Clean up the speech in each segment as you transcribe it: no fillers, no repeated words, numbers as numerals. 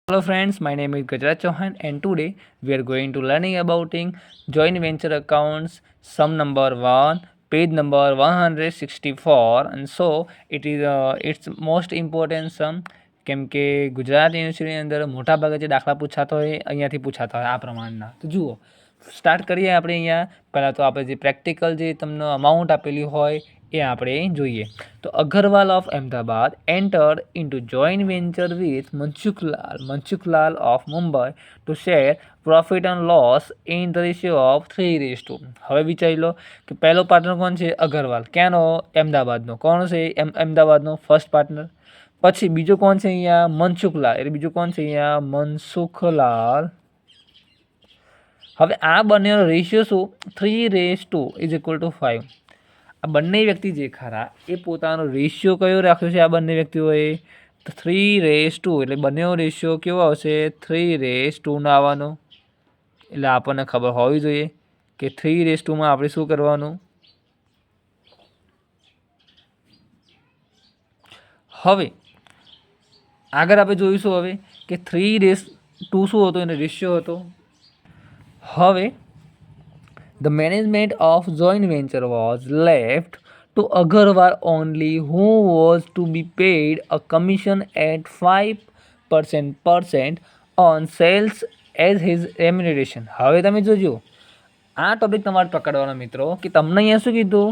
Hello friends, my name is Gajraj Chauhan and today we are going to learning about joint venture accounts, sum number 1, page number 164 and so it's most important sum કેમ કે ગુજરાત યુનિવર્સિટીની અંદર મોટાભાગે જે દાખલા પૂછાતો હોય અહીંયાથી પૂછાતા હોય આ પ્રમાણના. તો જુઓ સ્ટાર્ટ કરીએ આપણે અહીંયા. પહેલાં તો આપણે જે પ્રેક્ટિકલ જે તમને અમાઉન્ટ આપેલી હોય એ આપણે જોઈએ. તો Agarwal of Ahmedabad entered into joint venture with Mansukhlal of Mumbai two share profit and loss in the ratio of 3:2. હવે વિચારી લો કે પહેલો પાર્ટનર કોણ છે? અગરવાલ. ક્યાંનો? અમદાવાદનો. કોણ છે અમદાવાદનો ફર્સ્ટ પાર્ટનર? પછી બીજો કોણ છે અહીંયા? મનસુખલાલ. એટલે બીજું કોણ છે અહીંયા? મનસુખલાલ. હવે આ બંનેનો રેશિયો શું? 3:2 ઇઝ ઇક્વલ ટુ 5. આ બંને વ્યક્તિ જે ખરા એ પોતાનો રેશિયો કયો રાખ્યો છે? આ બંને વ્યક્તિઓએ 3:2. એટલે બંનેનો રેશિયો કેવો આવશે? 3:2 આવવાનો. એટલે આપણને ખબર હોવી જોઈએ કે 3:2 આપણે શું કરવાનું? હવે આગળ આપણે જોઈશું હવે કે 3:2 શું હતો? એનો રેશિયો હતો. હવે the management of joint venture was left to Agarwal only, who was to be paid a commission at 5% on sales as his remuneration. હવે તમે જોજો આ ટોપિક તમારે પકડવાનો મિત્રો કે તમને અહીંયા શું કીધું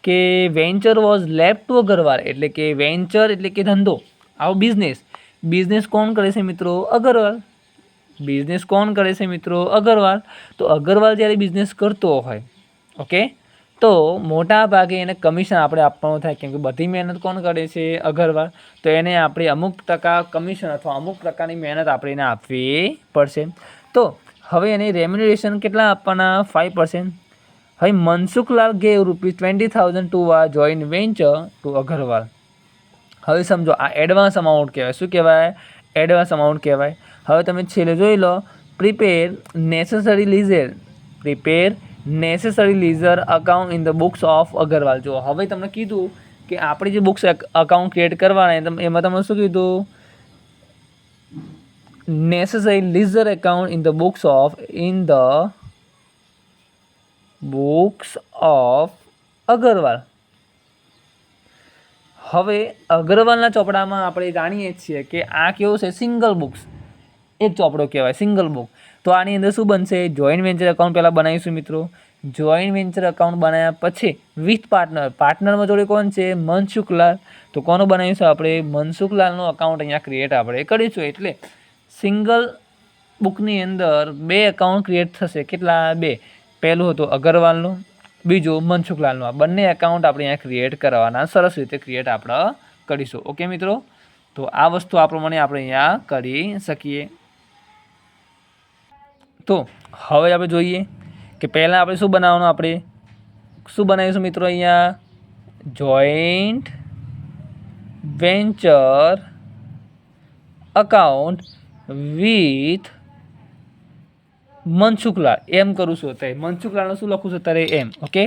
કે venture was left to Agarwal. એટલે કે વેન્ચર એટલે કે ધંધો, આવો બિઝનેસ કોણ કરે છે મિત્રો? અગરવાલ. બિઝનેસ કોણ કરે છે મિત્રો? અગરવાલ. તો અગરવાલ જ્યારે બિઝનેસ કરતો હોય ઓકે તો મોટા ભાગે એને કમિશન આપણે આપવાનું થાય, કેમ કે બધી મહેનત કોણ કરે છે? અગરવાલ. તો એને આપણે અમુક ટકા કમિશન અથવા અમુક પ્રકારની મહેનત આપણે એને આપવી પડશે. તો હવે એને રેમ્યુનરેશન કેટલા આપવાના? 5%. હવે મનસુખલાલ ગેવ ₹20,000 ટુ આ જોઈન્ટ વેન્ચર ટુ અગરવાલ. હવે સમજો આ એડવાન્સ અમાઉન્ટ કહેવાય. શું કહેવાય? એડવાન્સ અમાઉન્ટ કહેવાય. હવે તમે છેલ્લે જોઈ લો, prepare necessary ledger account in the books of Agarwal. જો હવે તમને કીધું કે આપણે જે બુક્સ અકાઉન્ટ ક્રિએટ કરવાના એમાં તમને શું કીધું? Necessary ledger account in the books of Agarwal. હવે અગરવાલના ચોપડામાં આપણે જાણીએ છીએ કે આ કેવું છે? સિંગલ બુક્સ, એક ચોપડો કહેવાય, સિંગલ બુક. તો આની અંદર શું બનશે? જોઈન્ટ વેન્ચર અકાઉન્ટ પહેલાં બનાવીશું મિત્રો. જોઈન્ટ વેન્ચર અકાઉન્ટ બનાવ્યા પછી વિથ પાર્ટનરમાં જોડે કોણ છે? મનસુખલાલ. તો કોનું બનાવીશું આપણે? મનસુખલાલનું અકાઉન્ટ અહીંયા ક્રિએટ આપણે કરીશું. એટલે સિંગલ બુકની અંદર 2 અકાઉન્ટ ક્રિએટ થશે. કેટલા? 2. પહેલું હતું અગરવાલનું, બીજું મનસુખલાલનું. આ બંને એકાઉન્ટ આપણે અહીંયા ક્રિએટ કરવાના. સરસ રીતે ક્રિએટ આપણે કરીશું. ઓકે મિત્રો, તો આ વસ્તુ આ પ્રમાણે આપણે અહીંયા કરી શકીએ. તો હવે આપણે જોઈએ કે પહેલાં આપણે શું બનાવવાનું? આપણે શું બનાવીશું મિત્રો? અહીંયા joint venture account with Mansukhlal એમ કરું છું. અત્યારે મનસુખલાલનું શું લખું છું અત્યારે? એમ. ઓકે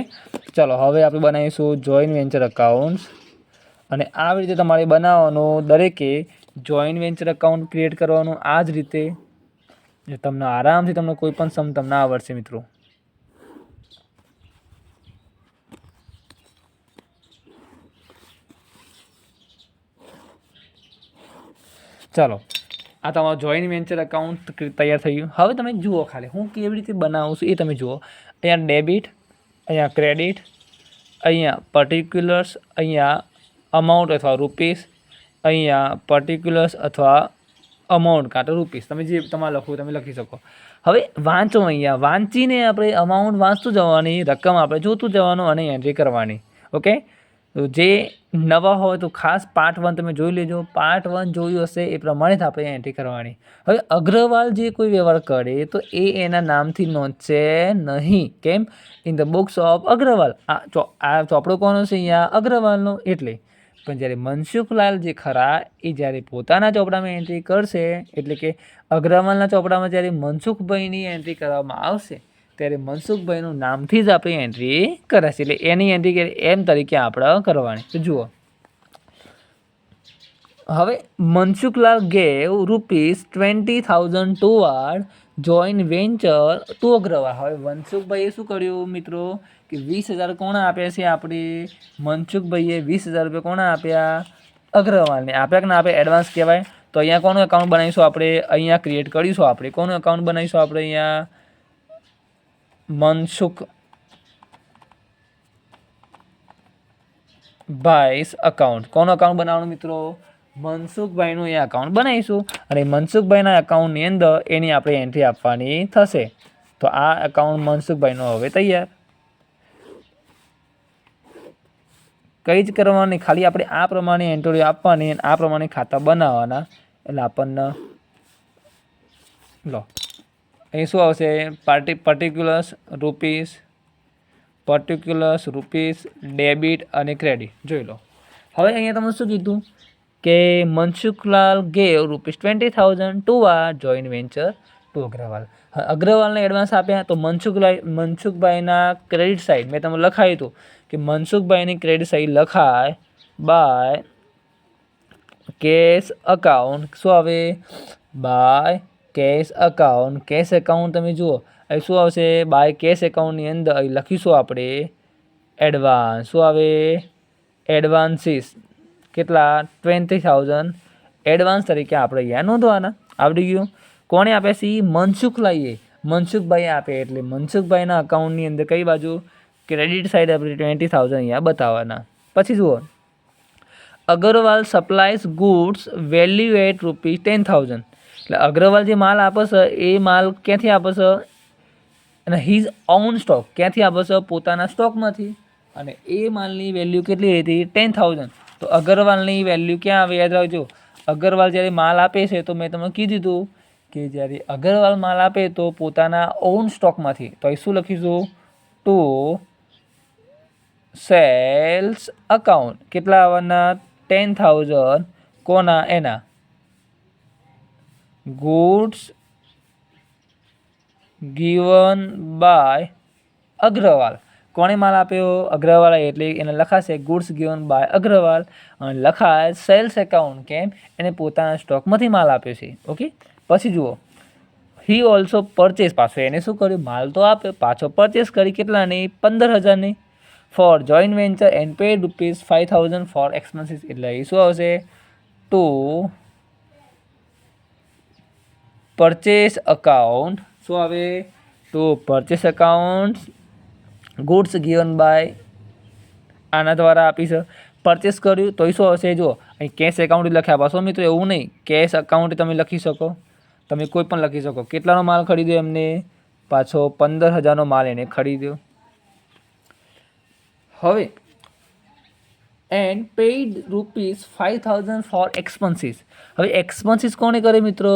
ચાલો હવે આપણે બનાવીશું જોઈન્ટ વેન્ચર અકાઉન્ટ્સ. અને આવી રીતે તમારે બનાવવાનું. દરેકે જોઈન્ટ વેન્ચર અકાઉન્ટ ક્રિએટ કરવાનું આ જ રીતે. તમને આરામથી તમને કોઈ પણ સમ તમને આવડશે મિત્રો. ચાલો આ તમારું જોઈન્ટ વેન્ચર અકાઉન્ટ તૈયાર થઈ ગયું. હવે તમે જુઓ ખાલી હું કેવી રીતે બનાવું છું એ તમે જુઓ. અહીંયા ડેબિટ, અહીંયા ક્રેડિટ, અહીંયા પર્ટિક્યુલર્સ, અહીંયા અમાઉન્ટ અથવા રૂપીસ, અહીંયા પર્ટિક્યુલર્સ અથવા અમાઉન્ટ કાં તો રૂપીસ. તમે જે તમારે લખવું તમે લખી શકો. હવે વાંચો. અહીંયા વાંચીને આપણે અમાઉન્ટ વાંચતું જવાની, રકમ આપણે જોતું જવાનું અને એન્ટ્રી કરવાની. ઓકે, તો જે નવા હોય તો ખાસ પાર્ટ 1 તમે જોઈ લેજો. પાર્ટ 1 જોયું હશે એ પ્રમાણે જ આપણે એન્ટ્રી કરવાની. હવે અગ્રવાલ જે કોઈ વ્યવહાર કરે તો એના નામથી નોંધશે નહીં. કેમ? In the books of Agarwal. આ ચોપડો કોનો છે? અહીંયા અગ્રવાલનો. એટલે પણ જ્યારે મનસુખલાલ જે ખરા એ જ્યારે પોતાના ચોપડામાં એન્ટ્રી કરશે, એટલે કે અગ્રવાલના ચોપડામાં જ્યારે મનસુખભાઈની એન્ટ્રી કરવામાં આવશે ત્યારે મનસુખભાઈનું નામથી જ આપણે એન્ટ્રી કરાશે. એટલે એની એન્ટ્રી એમ તરીકે આપણે કરવાની. તો જુઓ હવે Mansukhlal gave ₹20,000 toward joint venture to Agrawal. હવે મનસુખભાઈએ શું કર્યું મિત્રો કે 20,000 કોણે આપ્યા છે? આપણે મનસુખભાઈએ 20,000 રૂપિયા કોણે આપ્યા? અગ્રવાલને આપ્યા કે ના આપ્યા? એડવાન્સ કહેવાય. તો અહીંયા કોનું એકાઉન્ટ બનાવીશું આપણે? અહીંયા ક્રિએટ કરીશું આપણે. કોનું એકાઉન્ટ બનાવીશું આપણે? અહીંયા મનસુખભાઈસ અકાઉન્ટ. કોનું એકાઉન્ટ બનાવવાનું મિત્રો? મનસુખભાઈનું અહીંયા એકાઉન્ટ બનાવીશું અને મનસુખભાઈના એકાઉન્ટની અંદર એની આપણે એન્ટ્રી આપવાની થશે. તો આ એકાઉન્ટ મનસુખભાઈનો હવે તૈયાર. કંઈ જ કરવાની, ખાલી આપણે આ પ્રમાણે એન્ટ્રી આપવાની અને આ પ્રમાણે ખાતા બનાવવાના. એટલે આપણને લો અહીં શું આવશે? પર્ટિક્યુલર્સ રૂપીસ ડેબિટ અને ક્રેડિટ. જોઈ લો. હવે અહીંયા તમે શું કીધું કે Mansukhlal gave ₹20,000 toward joint venture to Agrawal. અગ્રવાલને એડવાન્સ આપ્યા તો મનસુખભાઈના ક્રેડિટ સાઇડ મેં તમને લખાયું હતું કે મનસુખભાઈની ક્રેડિટ સાઇડ લખાય બાય કેશ અકાઉન્ટ. શું આવે? By cash account. Cash account તમે જુઓ અહીં શું આવશે? બાય કેશ એકાઉન્ટની અંદર અહીં લખીશું આપણે એડવાન્સ. શું આવે? એડવાન્સીસ. કેટલા? 20,000 એડવાન્સ તરીકે આપણે અહીંયા નોંધવાના. આવડી ગયું. કોણે આપ્યા છે? મનસુખભાઈએ આપે. એટલે મનસુખભાઈના અકાઉન્ટની અંદર કઈ બાજુ? ક્રેડિટ સાઇડ આપણે 20,000 અહીંયા બતાવવાના. પછી જુઓ, Agarwal supplies goods value at ₹10,000. એટલે અગ્રવાલ જે માલ આપે છે એ માલ ક્યાંથી આપે છે? અને હિઝ ઓન સ્ટોક. ક્યાંથી આપે છે? પોતાના સ્ટોકમાંથી. અને એ માલની વેલ્યુ કેટલી હતી? 10,000. તો અગ્રવાલની વેલ્યુ ક્યાં આવે? યાદ રાખજો. અગ્રવાલ જ્યારે માલ આપે છે તો મેં તમને કીધું હતું કે જ્યારે અગ્રવાલ માલ આપે તો પોતાના ઓન સ્ટોકમાંથી. તો અહીં શું લખીશું? To sales account. કેટલા આવવાના? 10,000. કોના? એના ગુડ્સ ગિવન બાય અગ્રવાલ. કોણે માલ આપ્યો? અગ્રવાલ. એટલે એને લખાશે ગુડ્સ ગિવન બાય અગ્રવાલ અને લખાય સેલ્સ એકાઉન્ટ. કેમ? એને પોતાના સ્ટોકમાંથી માલ આપ્યો છે. ઓકે. પછી જુઓ, હી ઓલ્સો પરચેસ. પાછો એને શું કર્યું? માલ તો આપ્યો, પાછો પરચેસ કરી. કેટલાની? 15,000ની. For joint venture and paid ₹5,000 for expenses. એટલે એ શું આવશે? To purchase account. શું આવે? To purchase account goods given by આના દ્વારા આપી છે. પરચેસ કર્યું તો શું આવશે? જો અહીં કેશ એકાઉન્ટ લખ્યા. પાછો મિત્રો એવું નહીં, કેશ એકાઉન્ટ તમે લખી શકો, તમે કોઈ પણ લખી શકો. કેટલાનો માલ ખરીદ્યો એમને? પાછો 15,000નો માલ એને ખરીદ્યો. હવે એન્ડ પેઇડ ₹5,000 ફોર એક્સપેન્સીસ. હવે એક્સપેન્સીસ કોણે કરે મિત્રો?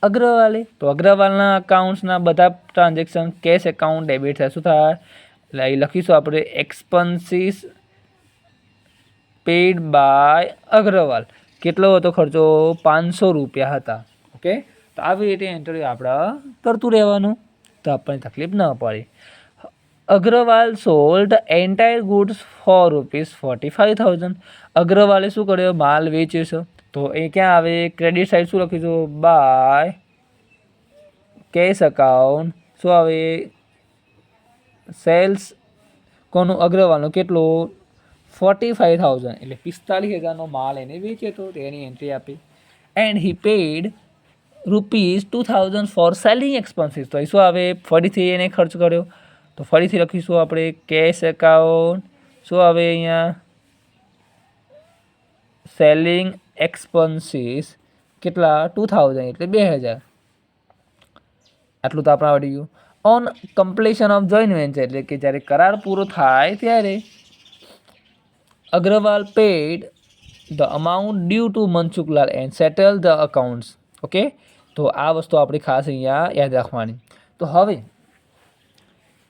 અગ્રવાલે. તો અગ્રવાલના અકાઉન્ટ્સના બધા ટ્રાન્ઝેક્શન કેશ એકાઉન્ટ ડેબિટ થાય. શું થાય? એટલે અહીં લખીશું આપણે એક્સપેન્સીસ પેઇડ બાય અગ્રવાલ. કેટલો હતો ખર્ચો? ₹500 હતા. ઓકે. તો આવી રીતે એન્ટ્રી આપણે કરતું રહેવાનું તો આપણને તકલીફ ન પડે. Agarwal sold entire goods for ₹45,000. અગ્રવાલે શું કર્યો? માલ વેચ્યો છે. તો એ ક્યાં આવે? ક્રેડિટ સાઇડ શું લખીશું? By cash account. શું આવે? સેલ્સ કોનું? અગ્રવાલનું. કેટલું? 45,000. એટલે 45,000નો માલ એને વેચ્યો હતો. તેની એન્ટ્રી આપી. And he paid ₹2,000 for selling expenses. તો એ શું આવે? ફરીથી એને ખર્ચ કર્યો. તો ફરીથી લખીશું આપણે કેશ એકાઉન્ટ. શું આવે અહીંયા? Selling expenses. કેટલા? 2,000 એટલે 2,000. આટલું તો આપણે આવડી ગયું. On completion of joint venture. એટલે કે જ્યારે કરાર પૂરો થાય ત્યારે Agarwal paid the amount due to Mansukhlal and settle the accounts. Okay. તો આ વસ્તુ આપણી ખાસ અહીંયા યાદ રાખવાની. તો હવે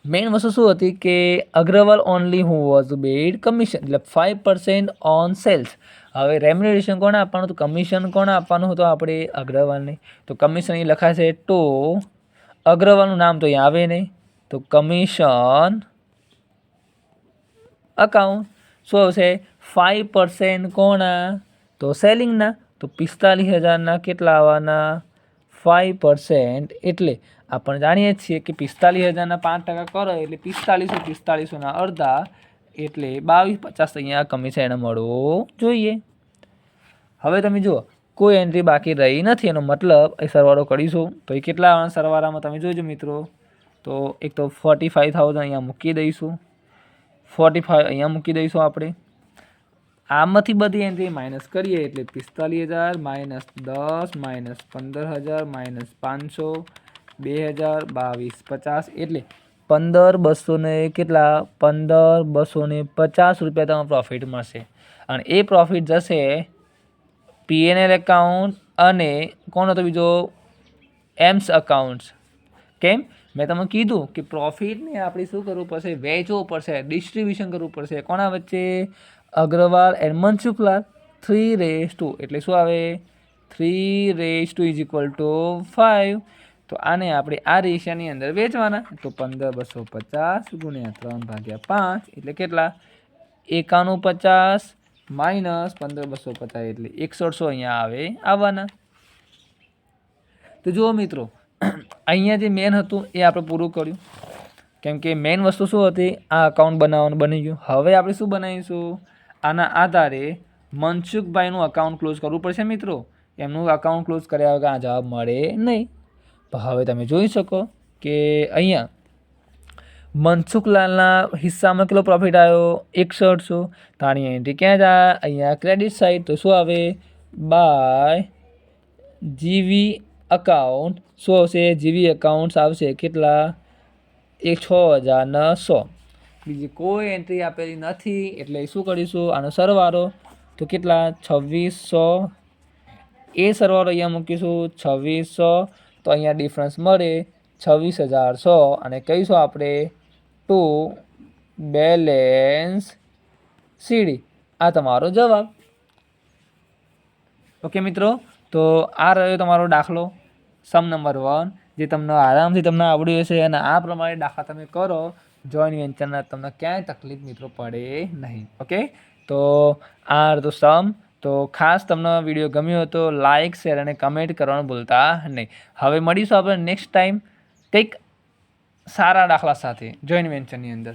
મેઇન વસ્તુ શું હતી કે Agarwal only who was paid commission. એટલે 5% ઓન સેલ્સ. હવે રેમ્યુનરેશન કોને આપવાનું હતું? કમિશન કોને આપવાનું હતું? આપણે અગ્રવાલને. તો કમિશન અહીં લખાશે ટુ અગ્રવાલનું નામ તો અહીંયા આવે નહીં. તો કમિશન અકાઉન્ટ. શું આવશે? 5% કોના? તો સેલિંગના તો 45,000ના કેટલા આવવાના 5%, એટલે આપણે જાણીએ છીએ કે 45,000ના 5% કરો એટલે 45,000ના અડધા એટલે 22,50 અહીંયા કમિશન એને મળવું જોઈએ. હવે તમે જુઓ કોઈ એન્ટ્રી બાકી રહી નથી, એનો મતલબ એ સરવાળો કરીશું તો એ કેટલા આવવાના સરવાળામાં તમે જોજો મિત્રો. તો એક તો 45,000 અહીંયા મૂકી દઈશું, 45 અહીંયા મૂકી દઈશું આપણે. આમાંથી બધી એન્ટ્રી માઇનસ કરીએ એટલે 45,000 માઇનસ 10 માઇનસ 15,000 માઇનસ 500 2,000 22,50 એટલે 15,200 ને કેટલા 15,250 રૂપિયા તમને પ્રોફિટ મળશે. અને એ પ્રોફિટ જશે PNL એકાઉન્ટ અને કોનો તો બીજો એમ્સ અકાઉન્ટ્સ. કેમ? મેં તમને કીધું કે પ્રોફિટને આપણે શું કરવું પડશે, વેચવું પડશે, ડિસ્ટ્રીબ્યુશન કરવું પડશે. કોના વચ્ચે? અગ્રવાલ એન્ડ મનસુખલાલ 3:2 એટલે શું આવે 3:2 ઇઝ ઇક્વલ ટુ 5. તો આને આપણે આ રેશિયાની અંદર વેચવાના. તો 15,250 ગુણ્યા 3/5 એટલે કેટલા 5150 માઇનસ 15,250 એટલે 1,100 અહીંયા આવવાના. તો જુઓ મિત્રો અહીંયા જે મેન હતું એ આપણે પૂરું કર્યું, કેમ કે મેન વસ્તુ શું હતી, આ અકાઉન્ટ બનાવવાનું બની ગયું. હવે આપણે શું બનાવીશું, આના આધારે મનસુખભાઈનું અકાઉન્ટ ક્લોઝ કરવું પડશે મિત્રો. એમનું અકાઉન્ટ ક્લોઝ કર્યા વગર આ જવાબ મળે નહીં. તો હવે તમે જોઈ શકો કે અહીંયા મનસુખલાલના હિસ્સામાં કેટલો પ્રોફિટ આવ્યો 6100. તો આની એન્ટ્રી ક્યાં જાય, અહીંયા ક્રેડિટ સાઇડ. તો શું આવે બાય જીવી અકાઉન્ટ. શું આવશે જીવી અકાઉન્ટ્સ આવશે કેટલા 6,100. બીજી કોઈ એન્ટ્રી આપેલી નથી એટલે શું કરીશું આનો સરવાળો. તો કેટલા 2,600, એ સરવાળો અહીંયા મૂકીશું 2,600. તો અહીંયા ડિફરન્સ મળે 26,100 અને કહીશું આપણે ટુ બેલેન્સ સીડી. આ તમારો જવાબ. ઓકે મિત્રો, તો આ રહ્યો તમારો દાખલો સમ નંબર 1 જે તમને આરામથી તમને આવડ્યું હશે અને આ પ્રમાણે દાખલા તમે કરો જોઈન્ટ વેન્ચરના તમને ક્યાંય તકલીફ મિત્રો પડે નહીં. ઓકે, તો આ તો સમ. તો ખાસ તમને વિડીયો ગમ્યો હોય તો લાઇક શેર અને કમેન્ટ કરવાનું ભૂલતા નહીં. હવે મળીશું આપણે નેક્સ્ટ ટાઈમ કંઈક સારા દાખલા સાથે જોઈન્ટ વેન્ચરની અંદર.